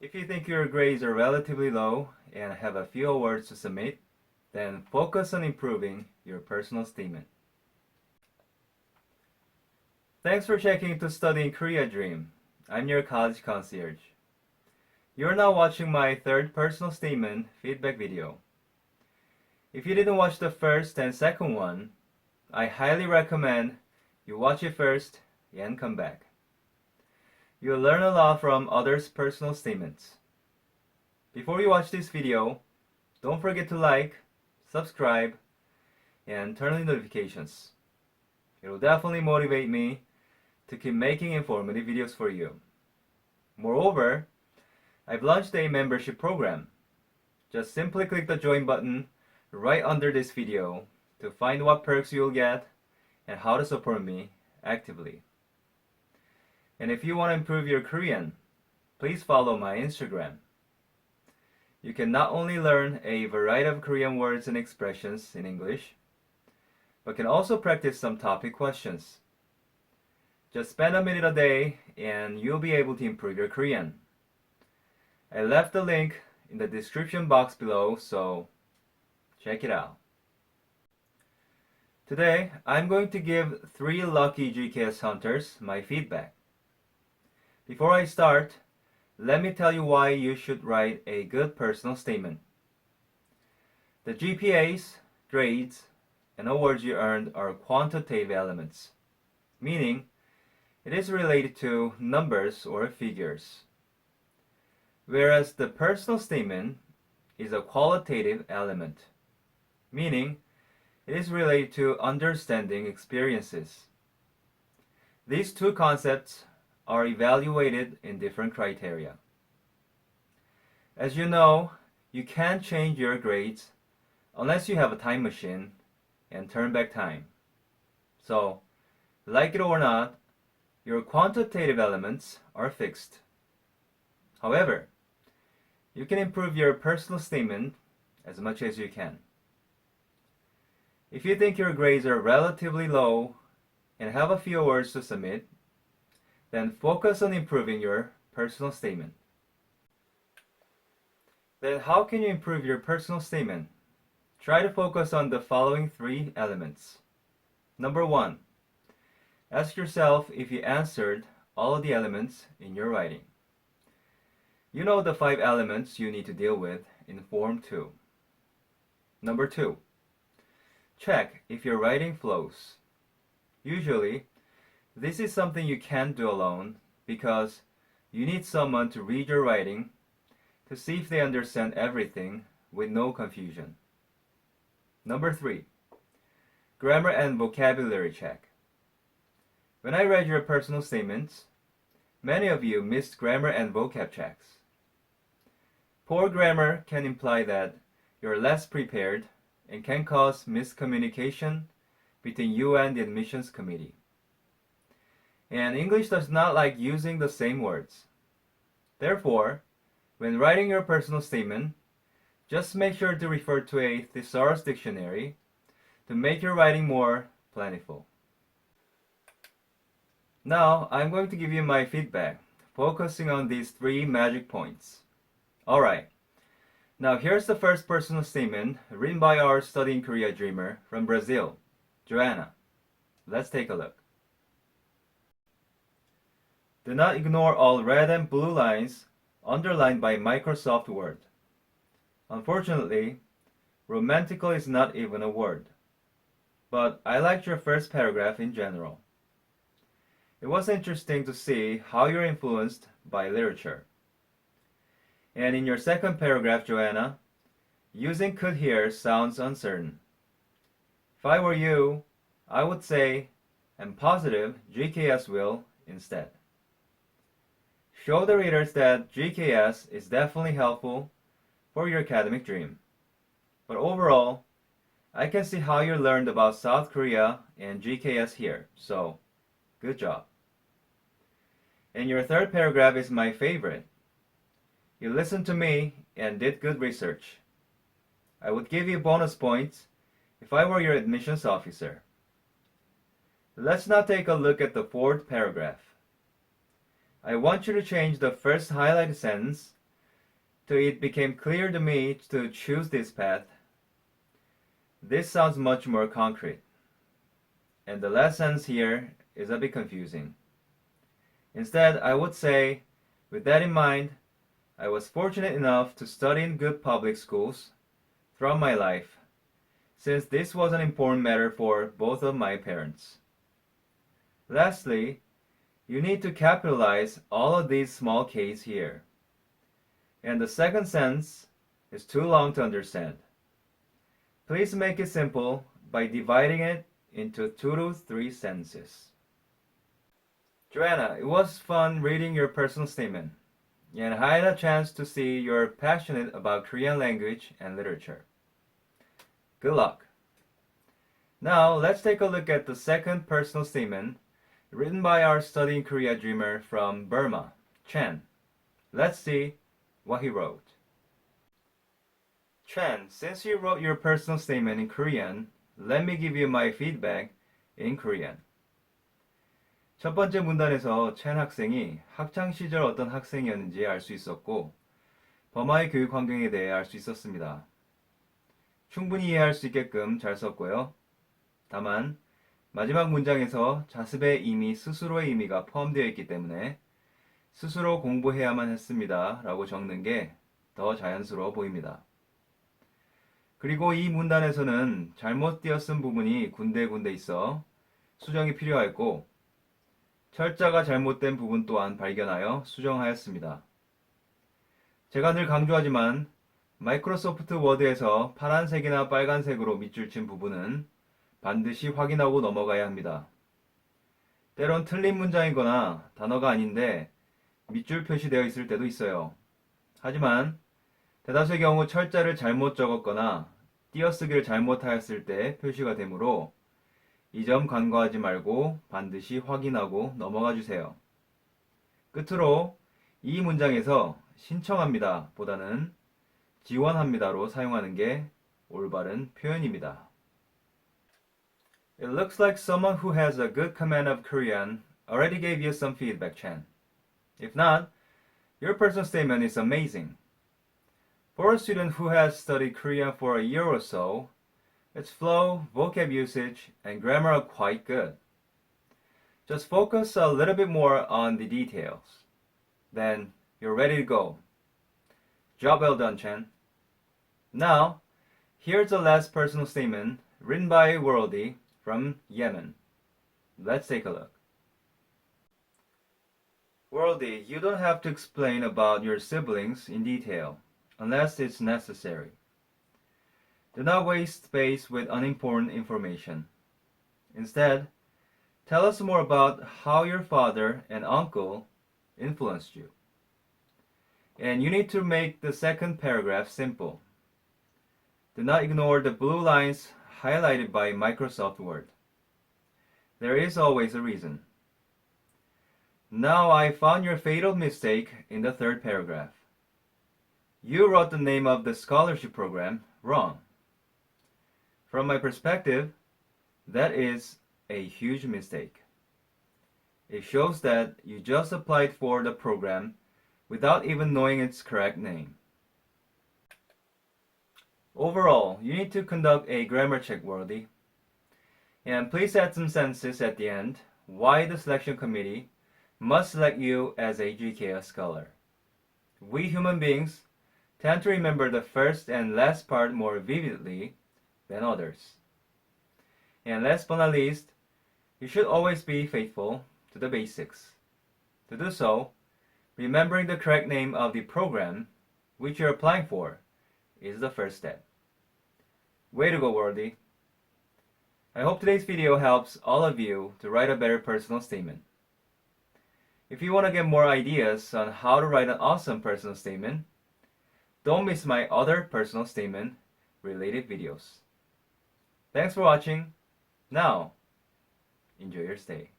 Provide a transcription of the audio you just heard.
If you think your grades are relatively low and have a few awards to submit, then focus on improving your personal statement. Thanks for checking to Studying Korea Dream. I'm your college concierge. You're now watching my third personal statement feedback video. If you didn't watch the first and second one, I highly recommend you watch it first and come back. You'll learn a lot from others' personal statements. Before you watch this video, don't forget to like, subscribe, and turn on notifications. It will definitely motivate me to keep making informative videos for you. Moreover, I've launched a membership program. Just simply click the join button right under this video to find what perks you'll get and how to support me actively. And if you want to improve your Korean, please follow my Instagram. You can not only learn a variety of Korean words and expressions in English, but can also practice some topic questions. Just spend a minute a day and you'll be able to improve your Korean. I left the link in the description box below, so check it out. Today, I'm going to give 3 lucky GKS hunters my feedback. Before I start, let me tell you why you should write a good personal statement. The GPAs, grades, and awards you earned are quantitative elements, meaning it is related to numbers or figures. Whereas the personal statement is a qualitative element, meaning it is related to understanding experiences. These two concepts are evaluated in different criteria. As you know, you can't change your grades unless you have a time machine and turn back time. So, like it or not, your quantitative elements are fixed. However, you can improve your personal statement as much as you can. If you think your grades are relatively low and have a few words to submit, then focus on improving your personal statement. Then how can you improve your personal statement? Try to focus on the following 3 elements. Number 1, ask yourself if you answered all of the elements in your writing. You know the 5 elements you need to deal with in Form 2. Number 2, check if your writing flows. Usually, this is something you can't do alone because you need someone to read your writing to see if they understand everything with no confusion. Number 3, grammar and vocabulary check. When I read your personal statements, many of you missed grammar and vocab checks. Poor grammar can imply that you're less prepared and can cause miscommunication between you and the admissions committee. And English does not like using the same words. Therefore, when writing your personal statement, just make sure to refer to a thesaurus dictionary to make your writing more plentiful. Now, I'm going to give you my feedback, focusing on these 3 magic points. Alright, now here's the first personal statement written by our Studying Korea dreamer from Brazil, Joanna. Let's take a look. Do not ignore all red and blue lines underlined by Microsoft Word. Unfortunately, romantical is not even a word. But I liked your first paragraph in general. It was interesting to see how you're influenced by literature. And in your second paragraph, Joanna, using could here sounds uncertain. If I were you, I would say, I'm positive GKS will instead. Show the readers that GKS is definitely helpful for your academic dream. But overall, I can see how you learned about South Korea and GKS here, so good job. And your third paragraph is my favorite. You listened to me and did good research. I would give you bonus points if I were your admissions officer. Let's now take a look at the fourth paragraph. I want you to change the first highlighted sentence till it became clear to me to choose this path. This sounds much more concrete, and the last sentence here is a bit confusing. Instead, I would say, with that in mind, I was fortunate enough to study in good public schools throughout my life, since this was an important matter for both of my parents. Lastly, you need to capitalize all of these small K's here. And the second sentence is too long to understand. Please make it simple by dividing it into 2 to 3 sentences. Joanna, it was fun reading your personal statement, and I had a chance to see you're passionate about Korean language and literature. Good luck. Now, let's take a look at the second personal statement written by our studying Korea dreamer from Burma, Chen. Let's see what he wrote. Chen, since you wrote your personal statement in Korean, let me give you my feedback in Korean. 첫 번째 문단에서 첸 학생이 학창시절 어떤 학생이었는지 알 수 있었고, 버마의 교육 환경에 대해 알 수 있었습니다. 충분히 이해할 수 있게끔 잘 썼고요. 다만 마지막 문장에서 자습에 이미 스스로의 의미가 포함되어 있기 때문에 스스로 공부해야만 했습니다 라고 적는 게 더 자연스러워 보입니다. 그리고 이 문단에서는 잘못 띄어쓴 부분이 군데군데 있어 수정이 필요했고, 철자가 잘못된 부분 또한 발견하여 수정하였습니다. 제가 늘 강조하지만 마이크로소프트 워드에서 파란색이나 빨간색으로 밑줄 친 부분은 반드시 확인하고 넘어가야 합니다. 때론 틀린 문장이거나 단어가 아닌데 밑줄 표시되어 있을 때도 있어요. 하지만 대다수의 경우 철자를 잘못 적었거나 띄어쓰기를 잘못하였을 때 표시가 되므로 이 점 간과하지 말고 반드시 확인하고 넘어가 주세요. 끝으로 이 문장에서 신청합니다 보다는 지원합니다로 사용하는 게 올바른 표현입니다. It looks like someone who has a good command of Korean already gave you some feedback, Chen. If not, your personal statement is amazing. For a student who has studied Korean for a year or so, its flow, vocab usage, and grammar are quite good. Just focus a little bit more on the details. Then you're ready to go. Job well done, Chen. Now, here's the last personal statement written by Worldy from Yemen. Let's take a look. Worldy, you don't have to explain about your siblings in detail, unless it's necessary. Do not waste space with unimportant information. Instead, tell us more about how your father and uncle influenced you. And you need to make the second paragraph simple. Do not ignore the blue lines highlighted by Microsoft Word. There is always a reason. Now I found your fatal mistake in the third paragraph. You wrote the name of the scholarship program wrong. From my perspective, that is a huge mistake. It shows that you just applied for the program without even knowing its correct name. Overall, you need to conduct a grammar check, Worthy. And please add some sentences at the end why the selection committee must select you as a GKS scholar. We human beings tend to remember the first and last part more vividly than others. And last but not least, you should always be faithful to the basics. To do so, remembering the correct name of the program which you're applying for is the first step. Way to go, Worthy. I hope today's video helps all of you to write a better personal statement. If you want to get more ideas on how to write an awesome personal statement, don't miss my other personal statement related videos. Thanks for watching. Now, enjoy your stay.